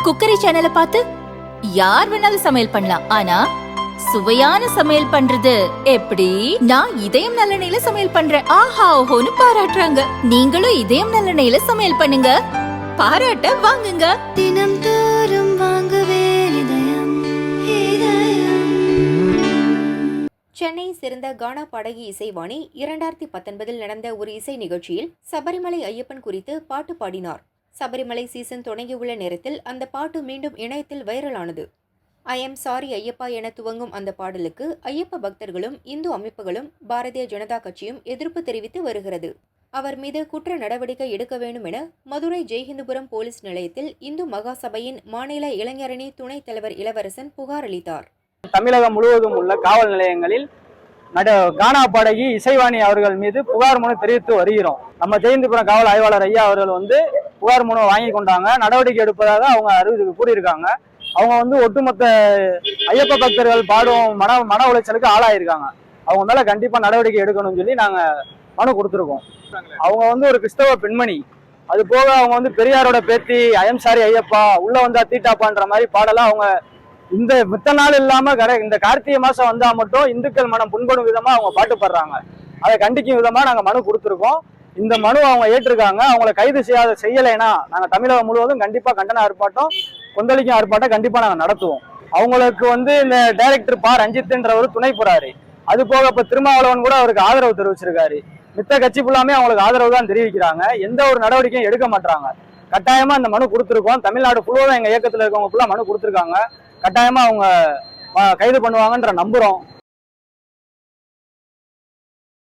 Cookery சேனலை பார்த்து யார் வேணாலும் சமையல் பண்ணலாம். ஆனா சுவையான சமையல் பண்றது எப்படி? நான் இதயம் நல்லெண்ணெயில சமையல் பண்றேன். ஆஹா ஓஹோன்னு பாராட்டுறாங்க. நீங்களும் இதயம் நல்லெண்ணெயில சமையல் பண்ணுங்க, பாராட்ட வாங்குங்க. தினம் தோறும் வாங்குவே இதயம். சென்னையை சேர்ந்த கானா பாடகி இசைவாணி 2019 நடந்த ஒரு இசை நிகழ்ச்சியில் சபரிமலை ஐயப்பன் குறித்து பாட்டு பாடினார். சபரிமலை சீசன் தொடங்கியுள்ள நேரத்தில் அந்த பாட்டு மீண்டும் இணையத்தில் வைரலானது. ஐ எம் சாரி ஐயப்பா என துவங்கும் அந்த பாடலுக்கு ஐயப்ப பக்தர்களும் இந்து அமைப்புகளும் பாரதிய ஜனதா கட்சியும் எதிர்ப்பு தெரிவித்து வருகிறது. அவர் மீது குற்ற நடவடிக்கை எடுக்க வேண்டும் என மதுரை ஜெய்ஹிந்துபுரம் போலீஸ் நிலையத்தில் இந்து மகாசபையின் மாநில இளைஞரணி துணைத் தலைவர் இளவரசன் புகார் அளித்தார். தமிழகம் முழுவதும் உள்ள காவல் நிலையங்களில் கானா பாடகி இசைவாணி அவர்கள் மீது புகார் மனு தெரிவித்து வருகிறோம். நம்ம ஜெயந்திபுரம் காவல் ஆய்வாளர் ஐயா அவர்கள் புகார் மனு வாங்கி கொண்டாங்க, நடவடிக்கை எடுப்பதாக அவங்க அறிவித்து கூறியிருக்காங்க. அவங்க ஒட்டுமொத்த ஐயப்ப பக்தர்கள் பாடும் மன உளைச்சலுக்கு ஆளாயிருக்காங்க. அவங்க மேல கண்டிப்பா நடவடிக்கை எடுக்கணும்னு சொல்லி நாங்க மனு கொடுத்துருக்கோம். அவங்க ஒரு கிறிஸ்தவ பெண்மணி. அது போக அவங்க பெரியாரோட பேத்தி ஐயம் சாரி ஐயப்பா உள்ள வந்தா தீட்டாப்பான்ற மாதிரி பாடலாம் அவங்க இந்த மித்த நாள் இல்லாம இந்த கார்த்திகை மாசம் வந்தா மட்டும் இந்துக்கள் மனம் புண்படும் விதமா அவங்க பாட்டு பாடுறாங்க. அதை கண்டிக்கும் விதமா நாங்க மனு கொடுத்துருக்கோம். இந்த மனு அவங்க ஏற்றிருக்காங்க. அவங்களை கைது செய்யலைன்னா நாங்க தமிழகம் முழுவதும் கண்டிப்பா கண்டன ஆர்ப்பாட்டம், கொந்தளிக்கும் ஆர்ப்பாட்டம் கண்டிப்பா நாங்க நடத்துவோம். அவங்களுக்கு இந்த டைரக்டர் பா ரஞ்சித்ன்றவர் துணை போறாரு. அது போக இப்ப திருமாவளவன் கூட அவருக்கு ஆதரவு தெரிவிச்சிருக்காரு. மித்த கட்சி ஃபுல்லாமே அவங்களுக்கு ஆதரவு தான் தெரிவிக்கிறாங்க. எந்த ஒரு நடவடிக்கையும் எடுக்க மாட்டாங்க. கட்டாயமா இந்த மனு கொடுத்துருக்கோம். தமிழ்நாடு ஃபுல்லாக எங்க இயக்கத்துல இருக்கவங்க ஃபுல்லா மனு கொடுத்துருக்காங்க. கட்டாயமா அவங்க கைது பண்ணுவாங்கன்ற நம்புறோம்.